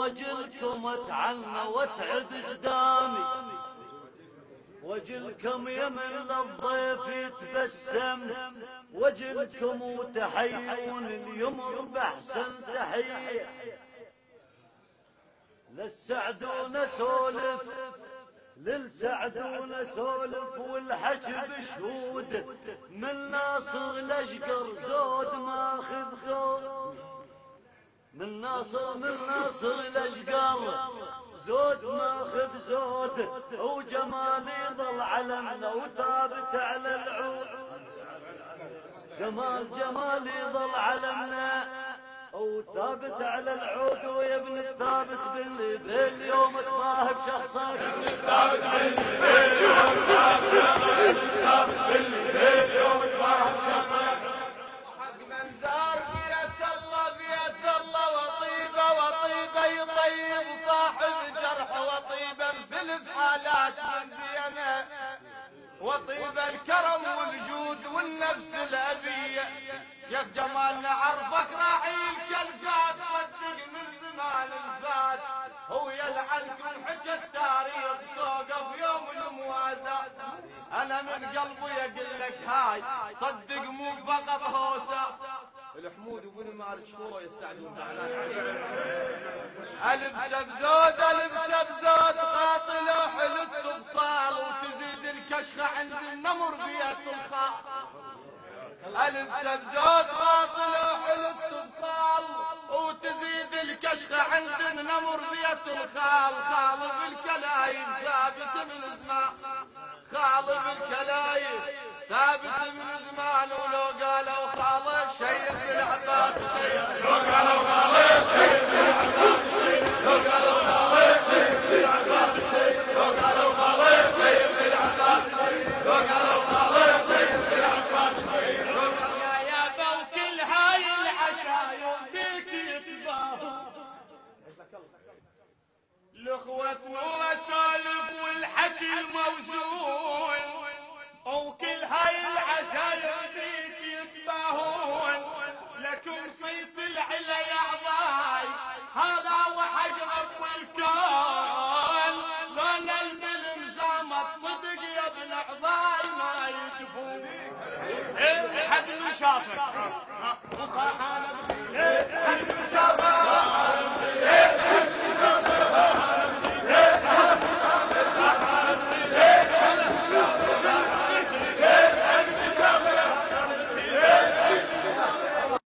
وجلكم اتعنى واتعب جدامي، وجلكم يمن للضيف يتبسم، وجلكم وتحيون اليمر بأحسن تحية. للسعدون سولف للسعدون سولف والحكي بشهود، من ناصر الاشقر زود ماخذ زود، من ناصر الاشقر زود ماخذ زود، وجمال يظل علمنا وثابت على العود، جمال يظل علمنا وثابت على العود. ويا ابن الثابت باليوم تضاهب شخصك، ابن الثابت باليوم تضاهب شخصك، الثابت باليوم تضاهب شخصك. حق من زار بيت الله وطيبه يطيب صاحب جرح، وطيبه بثلاث حالات من زينه، وطيب الكرم والجود والنفس الأبية. شيخ جمالنا عرفك راعي الكلفات، صدق من زمان الفات هو يلعنكم حكى التاريخ توقف يوم المواساة. أنا من قلبي أقول لك هاي صدق مو فقط هوسة. الحمود وبن مالك شكوره يساعدون ألبسه بزود قاطله حلو التفصال، وتزيد الكشخة عند النمر بيت الخال. ألبسه بزود قاطله حلو التفصال، وتزيد الكشخة عند النمر بيت الخال. خالف الكلايب ثابت من زمان، خالف الكلايب ثابت من زمان. ولو قالوا خاله شيخ العباس شيخ، لو قالوا خاله شيخ العباس شيخ، لو قالوا خاله شيخ العباس شيخ، لو قالوا خاله شيخ العباس شيخ، لو قالوا خاله شيخ العباس شيخ. يا يابا وكل هاي العشاير بيك يتباهوا، الاخوة وسالف والحكي موزون، وكل هاي العشاير بيك يتباهون. لكم صيف العلا يا عضاي هذا وحق رب الكون، لولا الملم زامت صدق يا ابن عضاي ما يدفون. حد من شافك